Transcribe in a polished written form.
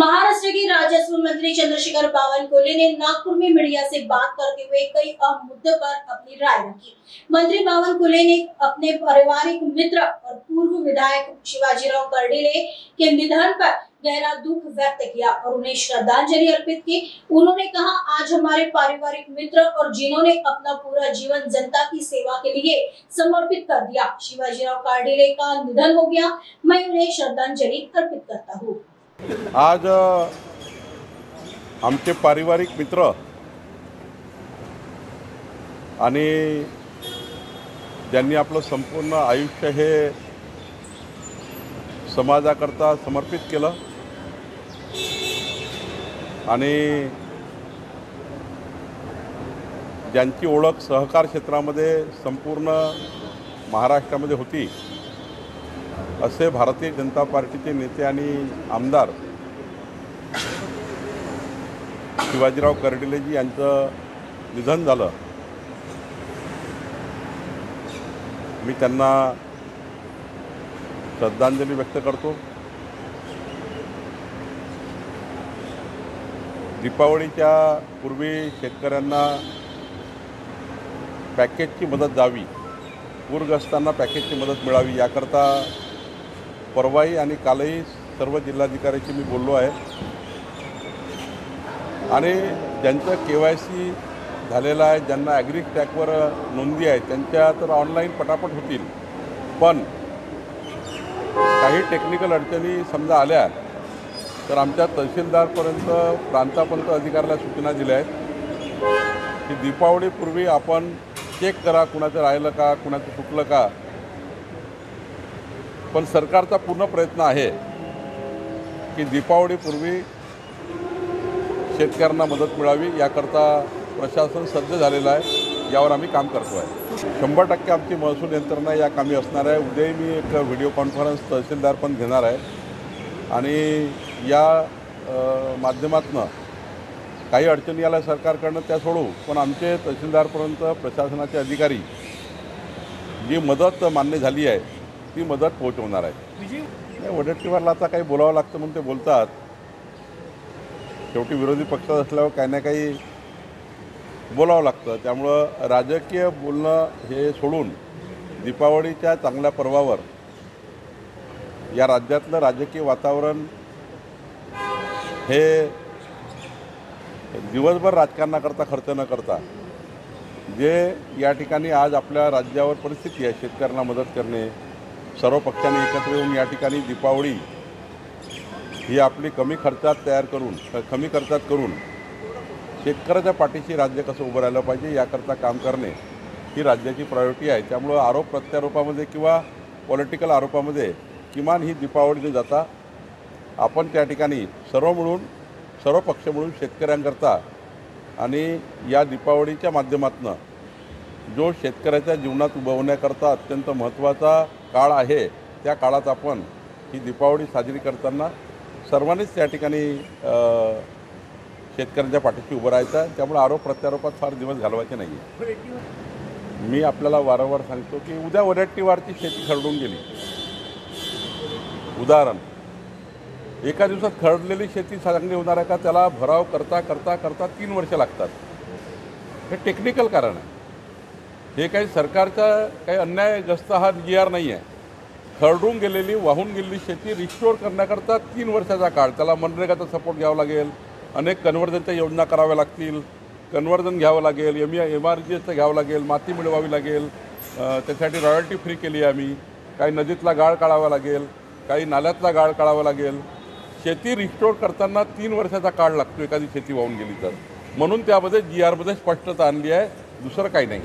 महाराष्ट्र के राजस्व मंत्री चंद्रशेखर बावनकुले ने नागपुर में मीडिया से बात करते हुए कई अहम मुद्दों पर अपनी राय रखी। मंत्री बावनकुले ने अपने पारिवारिक मित्र और पूर्व विधायक शिवाजीराव कर्डिले के निधन पर गहरा दुख व्यक्त किया और उन्हें श्रद्धांजलि अर्पित की। उन्होंने कहा, आज हमारे पारिवारिक मित्र और जिन्होंने अपना पूरा जीवन जनता की सेवा के लिए समर्पित कर दिया, शिवाजीराव कर्डिले का निधन हो गया। मैं उन्हें श्रद्धांजलि अर्पित करता हूँ। आज आमचे पारिवारिक मित्र आणि ज्यांनी आपलं संपूर्ण आयुष्य हे समाजाकरता समर्पित केलं आणि ज्यांची ओळख सहकार क्षेत्रामध्ये संपूर्ण महाराष्ट्रामध्ये होती, असे भारतीय जनता पार्टीचे नेते आणि आमदार शिवाजीराव कर्डिलेजी यांचं निधन झालं। मी त्यांना श्रद्धांजली व्यक्त करतो। दीपावलीच्या पूर्वी शेतकऱ्यांना पॅकेजची मदत जावी, पूरग्रस्तांना पॅकेजची मदत मिळावी याकरता परवाही आणि कालही सर्व जिल्हाधिकाऱ्यांशी मी बोललो आहे आणि ज्यांचं KYC झालेलं आहे, ज्यांना ॲग्री टॅगवर नोंदी आहे, त्यांच्या तर ऑनलाईन पटापट होतील, पण काही टेक्निकल अडचणी समजा आल्या तर आमच्या तहसीलदारपर्यंत प्रांतापर्यंत अधिकाऱ्याला सूचना दिल्या आहेत की दीपावलीपूर्वी आपण चेक करा कुणाचं राहिलं का, कुणाचं चुकलं का। पण सरकारचा पूर्ण प्रयत्न आहे की दीपावलीपूर्वी शेतकऱ्यांना मदत मिळावी याकरता प्रशासन सज्ज झालेलं आहे, यावर आम्ही काम करतो आहे। 100% आमची महसूल यंत्रणा या कामी असणार आहे। उद्याही मी एक व्हिडिओ कॉन्फरन्स तहसीलदार पण घेणार आहे आणि या माध्यमातून काही अडचणी आल्या सरकारकडनं त्या सोडवू, पण आमचे तहसीलदारपर्यंत प्रशासनाचे अधिकारी जी मदत मान्य झाली आहे ती मदत पोहोचवणार आहे। वडेट्टीवारला आता काही बोलावं लागतं म्हणून ते बोलतात, शेवटी विरोधी पक्षात असल्यावर काही ना काही बोलावं लागतं। त्यामुळं राजकीय बोलणं हे सोडून दीपावलीच्या चांगल्या पर्वावर या राज्यातलं राजकीय वातावरण हे दिवसभर राजकारणाकरता खर्च न करता जे या ठिकाणी आज आपल्या राज्यावर परिस्थिती आहे, शेतकऱ्यांना मदत करणे, सर्व पक्षांनी एकत्र येऊन या ठिकाणी दीपावली ही आपली कमी खर्चात करून शेतकऱ्याच्या पाठीशी राज्य कसं उभं राहिलं पाहिजे याकरता काम करणे ही राज्याची प्रायोरिटी आहे। त्यामुळं आरोप प्रत्यारोपामध्ये किंवा पॉलिटिकल आरोपामध्ये किमान ही दीपावली न जाता आपण त्या ठिकाणी सर्व पक्ष मिळून शेतकऱ्यांकरता आणि या दीपावलीच्या माध्यमातून जो शेतकऱ्याच्या जीवनात उभवण्याकरता अत्यंत महत्त्वाचा काळ आहे, त्या काळात आपण ही दीपावली साजरी करताना सर्वांनीच त्या ठिकाणी शेतकऱ्यांच्या पाठीशी उभं राहायचं। त्यामुळे आरोप प्रत्यारोपात फार दिवस घालवायचे नाही। मी आपल्याला वारंवार सांगतो की उद्या वडेट्टीवारची शेती खरडून गेली, उदाहरण, एका दिवसात खरडलेली शेती चांगली होणार आहे का? त्याला भराव करता 3 वर्ष लागतात। हे टेक्निकल कारण आहे, हे काही सरकारचा काही अन्यायग्रस्त हा GR नाही आहे। खरडून गेलेली वाहून गेलेली शेती रिस्टोर करण्याकरता 3 वर्षाचा काळ, त्याला मनरेगाचा सपोर्ट घ्यावा लागेल, अनेक कन्व्हर्जनच्या योजना कराव्या लागतील, कन्व्हर्जन घ्यावं लागेल, MRGSचं घ्यावं लागेल, माती मिळवावी लागेल, त्यासाठी रॉयल्टी फ्री केली आहे आम्ही, काही नदीतला गाळ काढावा लागेल, काही नाल्यातला गाळ काढावा लागेल। शेती रिस्टोर करताना 3 वर्षाचा काळ लागतो एखादी शेती वाहून गेली तर, म्हणून त्यामध्ये GR मध्ये स्पष्टता आणली आहे, दुसरं काही नाही।